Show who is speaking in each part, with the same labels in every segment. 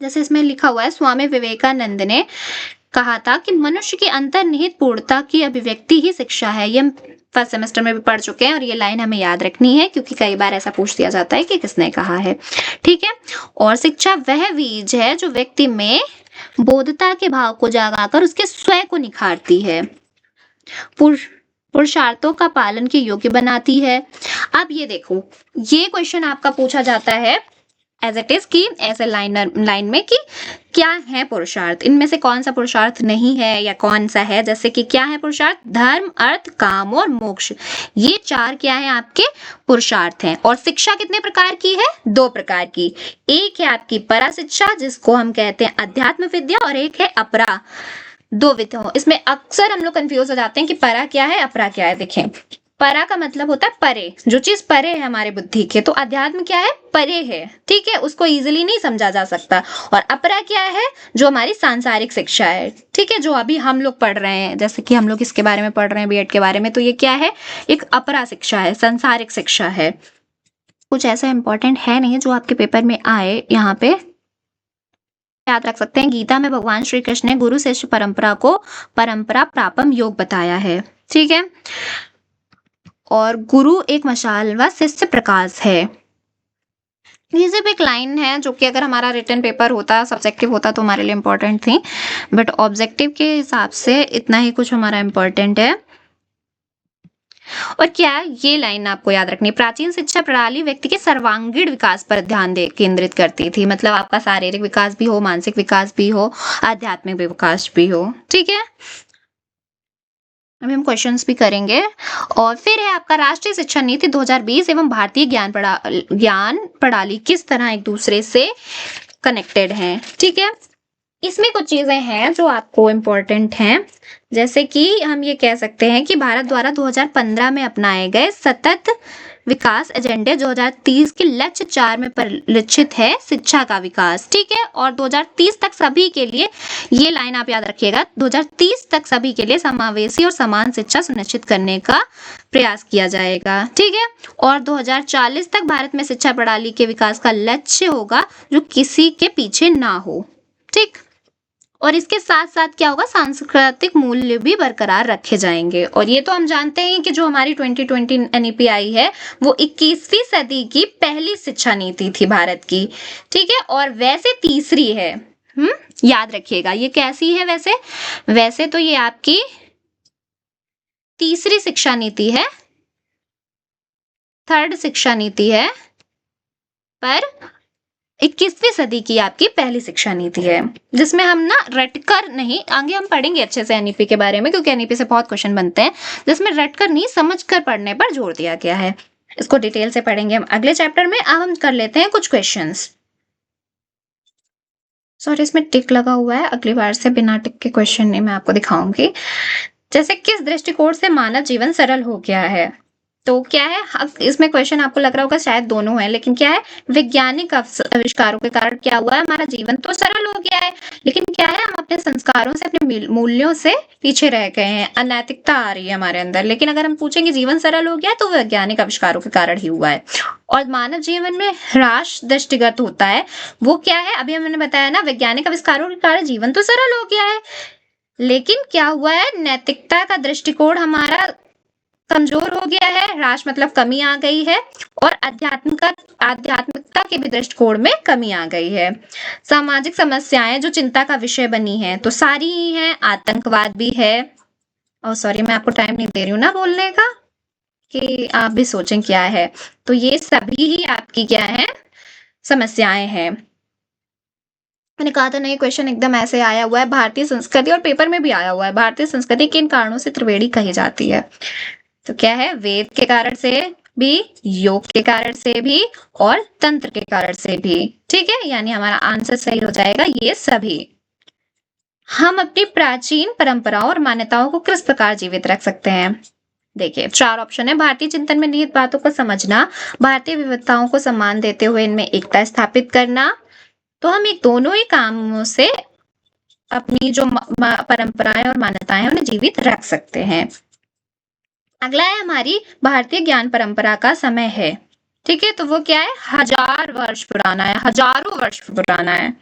Speaker 1: जैसे इसमें लिखा हुआ है, स्वामी विवेकानंद ने कहा था कि मनुष्य की अंतर्निहित पूर्णता की अभिव्यक्ति ही शिक्षा है। ये हम फर्स्ट सेमेस्टर में भी पढ़ चुके हैं और ये लाइन हमें याद रखनी है, क्योंकि कई बार ऐसा पूछ दिया जाता है कि किसने कहा है। ठीक है। और शिक्षा वह बीज है जो व्यक्ति में बोधता के भाव को जगाकर उसके स्वयं को निखारती है, पुरुषार्थों का पालन के योग्य बनाती है। अब ये देखो, ये क्वेश्चन आपका पूछा जाता है एज इट इज की ऐसे लाइन में कि क्या है पुरुषार्थ, इनमें से कौन सा पुरुषार्थ नहीं है या कौन सा है। जैसे कि क्या है पुरुषार्थ, धर्म, अर्थ, काम और मोक्ष, ये 4 क्या है आपके पुरुषार्थ हैं। और शिक्षा कितने प्रकार की है, 2 प्रकार की। एक है आपकी परा शिक्षा जिसको हम कहते हैं अध्यात्म विद्या, और एक है अपरा, 2 विद्या। इसमें अक्सर हम लोग कंफ्यूज हो जाते हैं कि परा क्या है, अपरा क्या है। देखें, परा का मतलब होता है परे, जो चीज परे है हमारे बुद्धि के, तो अध्यात्म क्या है, परे है। ठीक है, उसको इजीली नहीं समझा जा सकता। और अपरा क्या है, जो हमारी सांसारिक शिक्षा है। ठीक है, जो अभी हम लोग पढ़ रहे हैं, जैसे कि हम लोग इसके बारे में पढ़ रहे हैं, बीएड के बारे में, तो ये क्या है, एक अपरा शिक्षा है, सांसारिक शिक्षा है। कुछ ऐसा इंपॉर्टेंट है नहीं जो आपके पेपर में आए, यहाँ पे याद रख सकते हैं। गीता में भगवान श्री कृष्ण ने गुरु शिष्य परंपरा को परंपरा प्रापम योग बताया है। ठीक है, और गुरु एक मशाल व शिष्य प्रकाश है। ये सिर्फ एक लाइन है जो कि अगर हमारा रिटन पेपर होता, सब्जेक्टिव होता, तो हमारे लिए इम्पोर्टेंट थी, बट ऑब्जेक्टिव के हिसाब से इतना ही कुछ हमारा इम्पोर्टेंट है। और क्या, ये लाइन आपको याद रखनी, प्राचीन शिक्षा प्रणाली व्यक्ति के सर्वांगीण विकास पर ध्यान केंद्रित करती थी। मतलब आपका शारीरिक विकास भी हो, मानसिक विकास भी हो, आध्यात्मिक विकास भी हो। ठीक है, अभी हम क्वेश्चंस भी करेंगे। और फिर है आपका राष्ट्रीय शिक्षा नीति 2020 एवं भारतीय ज्ञान प्रणाली किस तरह एक दूसरे से कनेक्टेड हैं। ठीक है, इसमें कुछ चीजें हैं जो आपको इम्पोर्टेंट हैं। जैसे कि हम ये कह सकते हैं कि भारत द्वारा 2015 में अपनाए गए सतत विकास एजेंडे 2030 के लक्ष्य 4 में परिलक्षित है शिक्षा का विकास। ठीक है, और 2030 तक सभी के लिए, ये लाइन आप याद रखिएगा, 2030 तक सभी के लिए समावेशी और समान शिक्षा सुनिश्चित करने का प्रयास किया जाएगा। ठीक है, और 2040 तक भारत में शिक्षा प्रणाली के विकास का लक्ष्य होगा जो किसी के पीछे ना हो। ठीक, और इसके साथ साथ क्या होगा, सांस्कृतिक मूल्य भी बरकरार रखे जाएंगे। और ये तो हम जानते हैं कि जो हमारी 2020 एनईपी आई है वो 21वीं सदी की पहली शिक्षा नीति थी भारत की। ठीक है, और वैसे तीसरी है। याद रखिएगा, ये कैसी है, वैसे तो ये आपकी तीसरी शिक्षा नीति है, 3rd शिक्षा नीति है, पर 21वीं सदी की आपकी पहली शिक्षा नीति है, जिसमें हम ना रटकर नहीं, आगे हम पढ़ेंगे अच्छे से एनईपी के बारे में, क्योंकि एनईपी से बहुत क्वेश्चन बनते हैं, जिसमें रटकर नहीं समझकर पढ़ने पर जोर दिया गया है। इसको डिटेल से पढ़ेंगे हम अगले चैप्टर में। अब हम कर लेते हैं कुछ क्वेश्चंस। सॉरी, इसमें टिक लगा हुआ है, अगली बार से बिना टिक के क्वेश्चन नहीं मैं आपको दिखाऊंगी। जैसे किस दृष्टिकोण से मानव जीवन सरल हो गया है, तो क्या है, इसमें क्वेश्चन आपको लग रहा होगा शायद दोनों है, लेकिन क्या है, वैज्ञानिक आविष्कारों के कारण क्या हुआ है, हमारा जीवन तो सरल हो गया है, लेकिन क्या है, हम अपने संस्कारों से, अपने मूल्यों से पीछे रह गए हैं, अनैतिकता आ रही है हमारे अंदर। लेकिन अगर हम पूछेंगे जीवन सरल हो गया है, तो वैज्ञानिक आविष्कारों के कारण ही हुआ है। और मानव जीवन में ह्रास दृष्टिगत होता है, वो क्या है, अभी हमने बताया ना, वैज्ञानिक आविष्कारों के कारण जीवन तो सरल हो गया है, लेकिन क्या हुआ है, नैतिकता का दृष्टिकोण हमारा कमजोर हो गया है, ह्रास मतलब कमी आ गई है, और आध्यात्मिकता के भी दृष्टिकोण में कमी आ गई है। सामाजिक समस्याएं जो चिंता का विषय बनी है, तो सारी ही हैं, आतंकवाद भी है, और सॉरी मैं आपको टाइम नहीं दे रही हूँ ना बोलने का, कि आप भी सोचें क्या है, तो ये सभी ही आपकी क्या है, समस्याएं हैं। मैंने कहा था नहीं, क्वेश्चन एकदम ऐसे आया हुआ है, भारतीय संस्कृति, और पेपर में भी आया हुआ है, भारतीय संस्कृति किन कारणों से त्रिवेणी कही जाती है, तो क्या है, वेद के कारण से भी, योग के कारण से भी, और तंत्र के कारण से भी। ठीक है, यानी हमारा आंसर सही हो जाएगा ये सभी। हम अपनी प्राचीन परंपराओं और मान्यताओं को किस प्रकार जीवित रख सकते हैं, देखिए 4 ऑप्शन है। भारतीय चिंतन में निहित बातों को समझना, भारतीय विविधताओं को सम्मान देते हुए इनमें एकता स्थापित करना, तो हम एक दोनों ही कामों से अपनी जो परंपराएं और मान्यताएं उन्हें जीवित रख सकते हैं। अगला है हमारी भारतीय ज्ञान परंपरा का समय है। ठीक है, तो वो क्या है, 1000 वर्ष पुराना है, हजारों वर्ष पुराना है।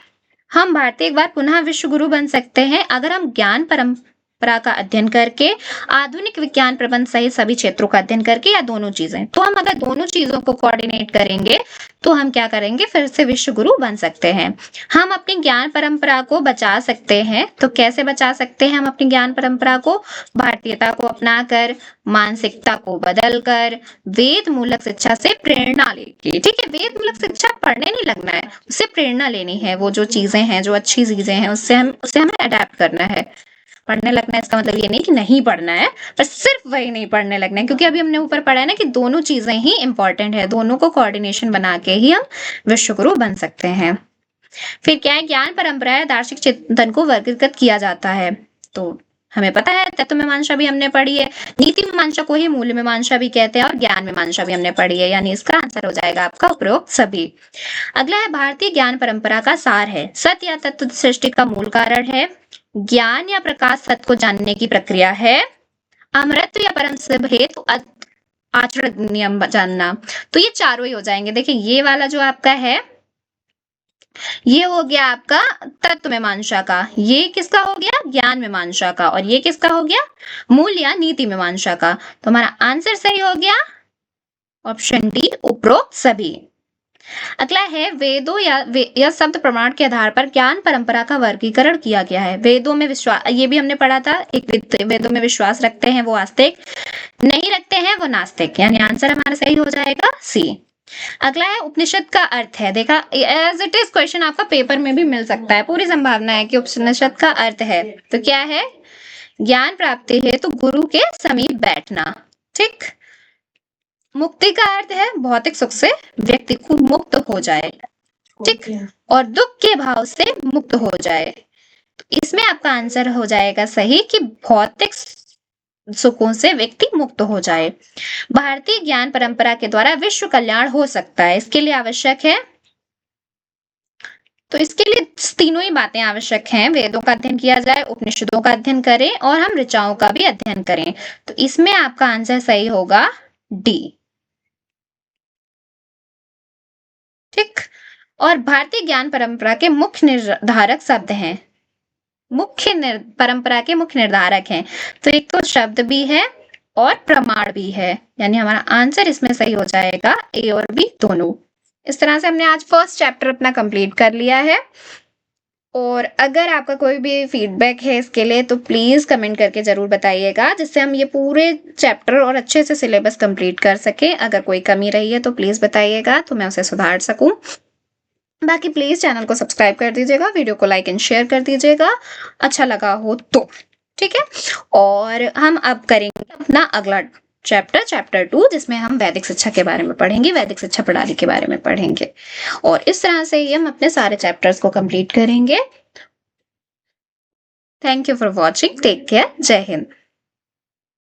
Speaker 1: हम भारतीय एक बार पुनः विश्व गुरु बन सकते हैं अगर हम ज्ञान परंपरा का अध्ययन करके, आधुनिक विज्ञान प्रबंध सहित सभी क्षेत्रों का अध्ययन करके, या दोनों चीजें। तो हम अगर दोनों चीजों को कोऑर्डिनेट करेंगे तो हम क्या करेंगे, फिर से विश्व गुरु बन सकते हैं। हम अपनी ज्ञान परंपरा को बचा सकते हैं। तो कैसे बचा सकते हैं हम अपनी ज्ञान परंपरा को? भारतीयता को अपनाकर, मानसिकता को बदलकर, वेद मूलक शिक्षा से प्रेरणा लेके। ठीक है, वेद मूलक शिक्षा पढ़ने नहीं लगना है, उससे प्रेरणा लेनी है। वो जो चीजें हैं, जो अच्छी चीजें हैं, उससे हमें अडेप्ट करना है। पढ़ने लगना है इसका मतलब ये नहीं कि नहीं पढ़ना है, पर सिर्फ वही नहीं पढ़ने लगना है, क्योंकि अभी हमने ऊपर पढ़ा है ना कि दोनों चीजें ही इंपॉर्टेंट है, दोनों को कोऑर्डिनेशन बना के ही हम विश्व गुरु बन सकते हैं। फिर क्या है, ज्ञान परंपरा या दार्शनिक चिंतन को वर्गीकृत किया जाता है। तो हमें पता है, तत्व मीमांसा भी हमने पढ़ी है, नीति मीमांसा को ही मूल मीमांसा भी कहते हैं, और ज्ञान मीमांसा भी हमने पढ़ी है, यानी इसका आंसर हो जाएगा आपका उपरोक्त सभी। अगला है, भारतीय ज्ञान परंपरा का सार है। सत्य या तत्व सृष्टि का मूल कारण है। ज्ञान या प्रकाश सत्य को जानने की प्रक्रिया है। अमृत या परम सिद्ध हेतु आचरण नियम जानना। तो ये चारों ही हो जाएंगे। देखिए, ये वाला जो आपका है, ये हो गया आपका तत्व मीमांसा का, ये किसका हो गया, ज्ञान मीमांसा का, और ये किसका हो गया, मूल या नीति मीमांसा का। तो हमारा आंसर सही हो गया ऑप्शन डी, उपरोक्त सभी। अगला है, वेदों या शब्द प्रमाण के आधार पर ज्ञान परंपरा का वर्गीकरण किया गया है। वेदों में विश्वास, ये भी हमने पढ़ा था, एक वेदों में विश्वास रखते हैं वो आस्तिक, नहीं रखते हैं वो नास्तिक, यानी आंसर हमारा सही हो जाएगा सी। अगला है, उपनिषद का अर्थ है। देखा, एज इट इज क्वेश्चन आपका पेपर में भी मिल सकता है, पूरी संभावना है कि उपनिषद का अर्थ है। तो क्या है, ज्ञान प्राप्ति है तो गुरु के समीप बैठना। ठीक। मुक्ति का अर्थ है भौतिक सुख से व्यक्ति को मुक्त हो जाए। ठीक। और दुख के भाव से मुक्त हो जाए। तो इसमें आपका आंसर हो जाएगा सही कि भौतिक सुखों से व्यक्ति मुक्त हो जाए। भारतीय ज्ञान परंपरा के द्वारा विश्व कल्याण हो सकता है, इसके लिए आवश्यक है, तो इसके लिए तीनों ही बातें आवश्यक हैं। वेदों का अध्ययन किया जाए, उपनिषदों का अध्ययन करें, और हम ऋचाओं का भी अध्ययन करें। तो इसमें आपका आंसर सही होगा डी। ठीक। और भारतीय ज्ञान परंपरा के मुख्य निर्धारक शब्द हैं, परंपरा के मुख्य निर्धारक हैं। तो एक तो शब्द भी है और प्रमाण भी है, यानी हमारा आंसर इसमें सही हो जाएगा ए और बी दोनों। इस तरह से हमने आज फर्स्ट चैप्टर अपना कंप्लीट कर लिया है। और अगर आपका कोई भी फीडबैक है इसके लिए तो प्लीज कमेंट करके जरूर बताइएगा, जिससे हम ये पूरे चैप्टर और अच्छे से सिलेबस कंप्लीट कर सके। अगर कोई कमी रही है तो प्लीज बताइएगा, तो मैं उसे सुधार सकूं। बाकी प्लीज चैनल को सब्सक्राइब कर दीजिएगा, वीडियो को लाइक एंड शेयर कर दीजिएगा अच्छा लगा हो तो। ठीक है, और हम अब करेंगे अपना अगला चैप्टर 2, जिसमें हम वैदिक शिक्षा के बारे में पढ़ेंगे, वैदिक शिक्षा प्रणाली के बारे में पढ़ेंगे, और इस तरह से ही हम अपने सारे चैप्टर्स को कंप्लीट करेंगे। Thank you for watching, take care, जय हिंद।